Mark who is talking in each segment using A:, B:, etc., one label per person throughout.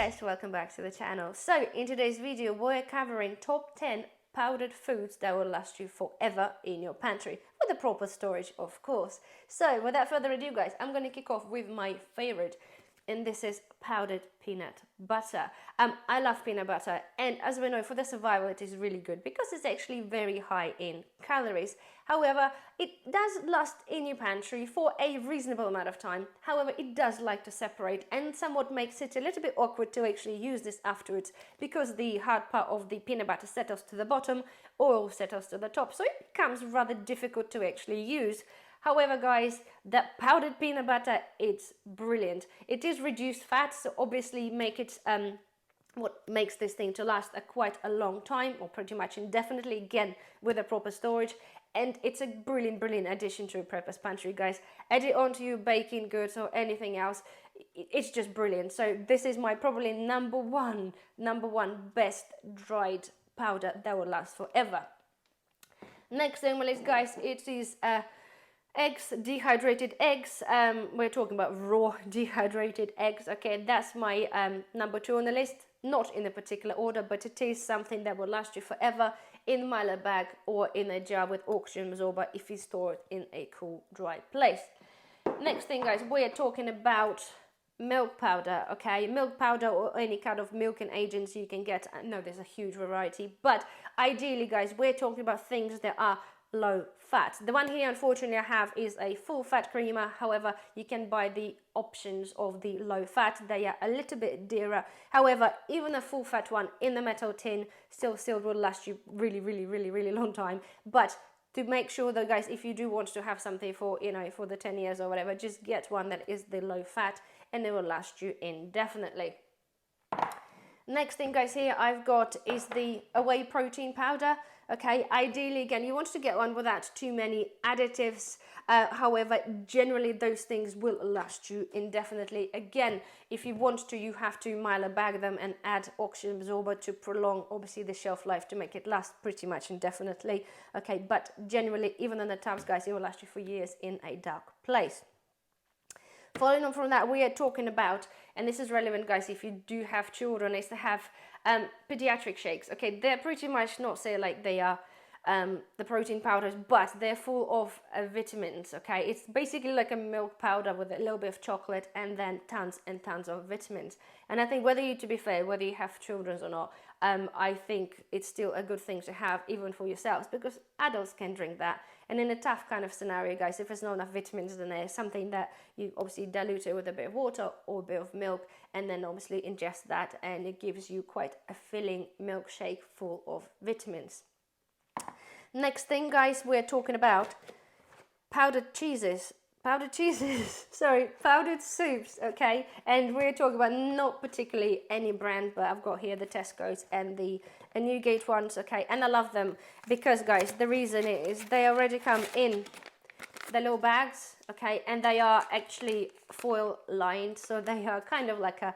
A: guys, welcome back to the channel. So in today's video we're covering top 10 powdered foods that will last you forever in your pantry, with the proper storage of course. So without further ado guys, I'm going to kick off with my favorite, and this is powdered peanut butter. I love peanut butter, and as we know, for the survival it is really good because it's actually very high in calories. However, it does last in your pantry for a reasonable amount of time. However, it does like to separate and somewhat makes it a little bit awkward to actually use this afterwards, because the hard part of the peanut butter settles to the bottom, oil settles to the top, so it becomes rather difficult to actually use. However guys, that powdered peanut butter, it's brilliant. It is reduced fat, so obviously make it what makes this thing to last quite a long time, or pretty much indefinitely, again with a proper storage. And it's a brilliant addition to a prepper's pantry guys. Add it onto your baking goods or anything else, it's just brilliant. So this is my probably number one best dried powder that will last forever. Next on my list guys, it is eggs, dehydrated eggs. We're talking about raw dehydrated eggs. Okay, that's my number 2 on the list. Not in a particular order, but it is something that will last you forever in Mylar bag or in a jar with oxygen absorber if you store it in a cool, dry place. Next thing guys, we are talking about milk powder. Okay, milk powder or any kind of milking agents you can get. I know there's a huge variety, but ideally guys, we're talking about things that are low fat. The one here unfortunately I have is a full fat creamer. However, you can buy the options of the low fat. They are a little bit dearer. However, even a full fat one in the metal tin still will last you really long time. But to make sure though guys, if you do want to have something for, you know, for the 10 years or whatever, just get one that is the low fat and it will last you indefinitely. Next thing guys, here I've got is the whey protein powder. Okay, ideally again you want to get one without too many additives. However, generally those things will last you indefinitely. Again, if you want to, you have to Mylar bag them and add oxygen absorber to prolong obviously the shelf life to make it last pretty much indefinitely. Okay, but generally even in the tubs guys, it will last you for years in a dark place. Following on from that, we are talking about, and this is relevant guys if you do have children, is to have pediatric shakes. Okay, they're pretty much not say like they are the protein powders, but they're full of vitamins. Okay, it's basically like a milk powder with a little bit of chocolate and then tons and tons of vitamins. And I think to be fair, whether you have children or not, I think it's still a good thing to have even for yourselves, because adults can drink that. And in a tough kind of scenario guys, if there's not enough vitamins in there, something that you obviously dilute it with a bit of water or a bit of milk, and then obviously ingest that, and it gives you quite a filling milkshake full of vitamins. Next thing guys, we're talking about powdered soups. Okay, and we're talking about not particularly any brand, but I've got here the Tesco's and the Newgate ones. Okay, and I love them because guys, the reason is they already come in the little bags. Okay, and they are actually foil lined, so they are kind of like a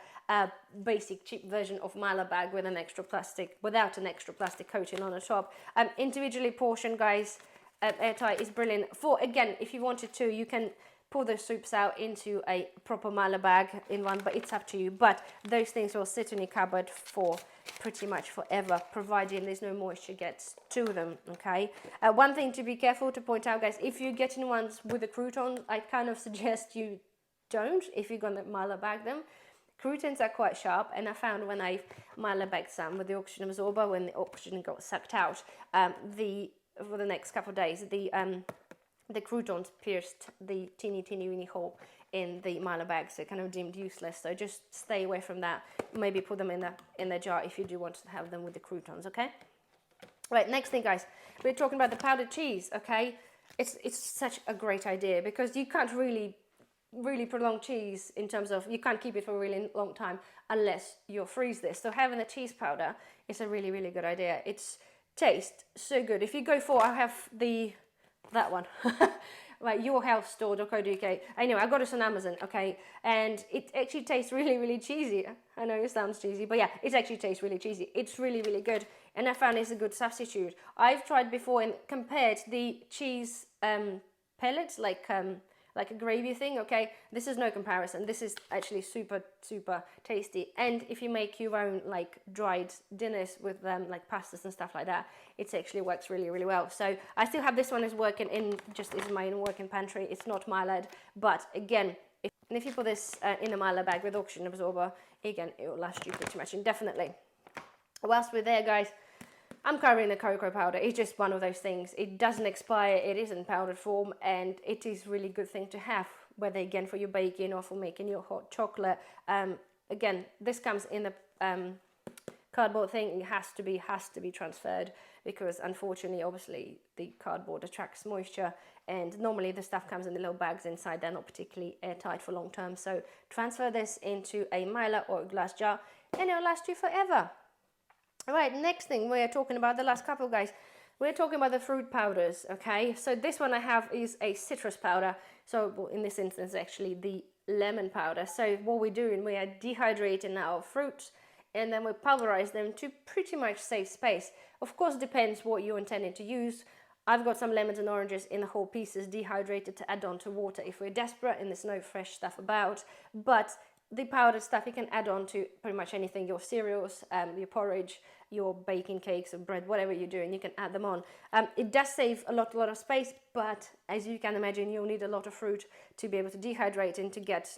A: basic cheap version of Mylar bag with an extra plastic, without an extra plastic coating on the top. Individually portioned guys, airtight, is brilliant. For again, if you wanted to, you can pour those soups out into a proper Mylar bag in one, but it's up to you. But those things will sit in your cupboard for pretty much forever, providing there's no moisture gets to them. Okay, one thing to be careful to point out guys, if you're getting ones with the croutons, I kind of suggest you don't, if you're gonna Mylar bag them. Croutons are quite sharp, and I found when I Mylar bagged some with the oxygen absorber, when the oxygen got sucked out, for the next couple of days, the croutons pierced the teeny weeny hole in the Mylar bag, so it kind of deemed useless. So just stay away from that. Maybe put them in the jar if you do want to have them with the croutons. Okay. Right. Next thing, guys, we're talking about the powdered cheese. Okay, it's such a great idea because you can't really prolong cheese in terms of, you can't keep it for a really long time unless you freeze this. So having the cheese powder is a really good idea. It's tastes so good. If you go for, I have that one like yourhealthstore.co.uk. Anyway, I got this on Amazon. Okay, and it actually tastes really cheesy. I know it sounds cheesy, but yeah, it actually tastes really cheesy. It's really good, and I found it's a good substitute. I've tried before and compared the cheese pellets, like like a gravy thing, okay? This is no comparison. This is actually super, super tasty. And if you make your own like dried dinners with them, like pastas and stuff like that, it actually works really, really well. So I still have this one is working in, just is my working pantry. It's not mired, but again, if you put this in a miler bag with oxygen absorber, again, it will last you pretty much indefinitely. Whilst we're there, guys, I'm covering the cocoa powder. It's just one of those things. It doesn't expire, it is in powdered form, and it is really good thing to have, whether again for your baking or for making your hot chocolate. Again, this comes in the cardboard thing. It has to be transferred, because unfortunately, obviously, the cardboard attracts moisture, and normally the stuff comes in the little bags inside. They're not particularly airtight for long term. So transfer this into a mylar or a glass jar, and it'll last you forever. All right, next thing we're talking about, the last couple, guys, we're talking about the fruit powders, okay? So this one I have is a citrus powder. So well, in this instance, actually the lemon powder. So what we're doing, we are dehydrating our fruits, and then we pulverize them to pretty much save space. Of course, depends what you're intending to use. I've got some lemons and oranges in the whole pieces dehydrated to add on to water if we're desperate and there's no fresh stuff about. But the powdered stuff you can add on to pretty much anything, your cereals, your porridge, your baking cakes or bread, whatever you're doing, you can add them on. It does save a lot of space, but as you can imagine, you'll need a lot of fruit to be able to dehydrate and to get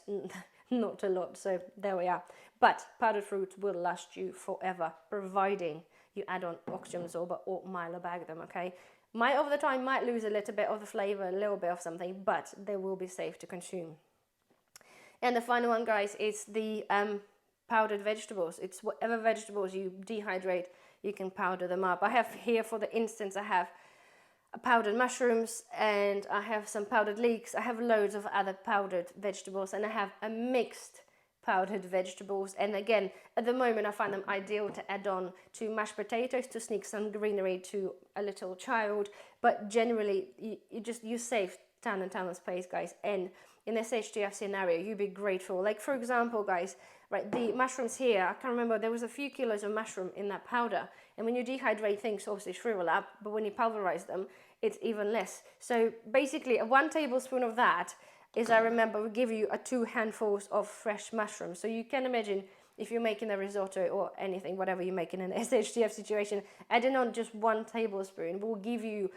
A: not a lot. So there we are. But powdered fruit will last you forever, providing you add on oxygen absorber or mylar bag them, okay? Might over the time might lose a little bit of the flavor, a little bit of something, but they will be safe to consume. And the final one, guys, is the powdered vegetables. It's whatever vegetables you dehydrate, you can powder them up. I have here, for the instance, I have powdered mushrooms, and I have some powdered leeks. I have loads of other powdered vegetables, and I have a mixed powdered vegetables. And again, at the moment, I find them ideal to add on to mashed potatoes to sneak some greenery to a little child. But generally, you save ton and ton of space, guys. And in this HTF scenario, you'd be grateful. Like, for example, guys, right, the mushrooms here, I can't remember, there was a few kilos of mushroom in that powder. And when you dehydrate things, obviously shrivel up, but when you pulverize them, it's even less. So basically, 1 tablespoon of that is, I remember, will give you 2 handfuls of fresh mushrooms. So you can imagine, if you're making a risotto or anything, whatever you're making in an SHTF situation, adding on just 1 tablespoon will give you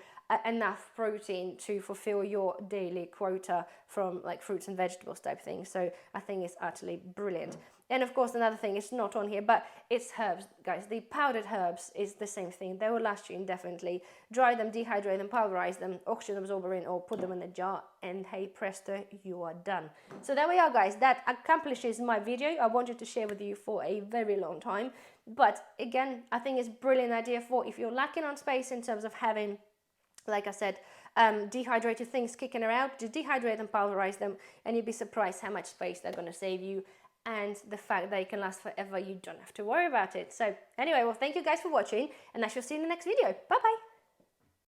A: enough protein to fulfill your daily quota from like fruits and vegetables type thing. So I think it's utterly brilliant. And of course, another thing, it's not on here, but it's herbs, guys. The powdered herbs is the same thing. They will last you indefinitely. Dry them, dehydrate them, pulverize them, oxygen absorber in, or put them in a jar, and hey presto, you are done. So there we are, guys. That accomplishes my video. I wanted to share with you for a very long time. But again, I think it's a brilliant idea for if you're lacking on space in terms of having, like I said, dehydrated things kicking around, just dehydrate and pulverize them, and you'd be surprised how much space they're going to save you, and the fact that it can last forever, you don't have to worry about it. So anyway, well, thank you guys for watching, and I shall see you in the next video. Bye bye.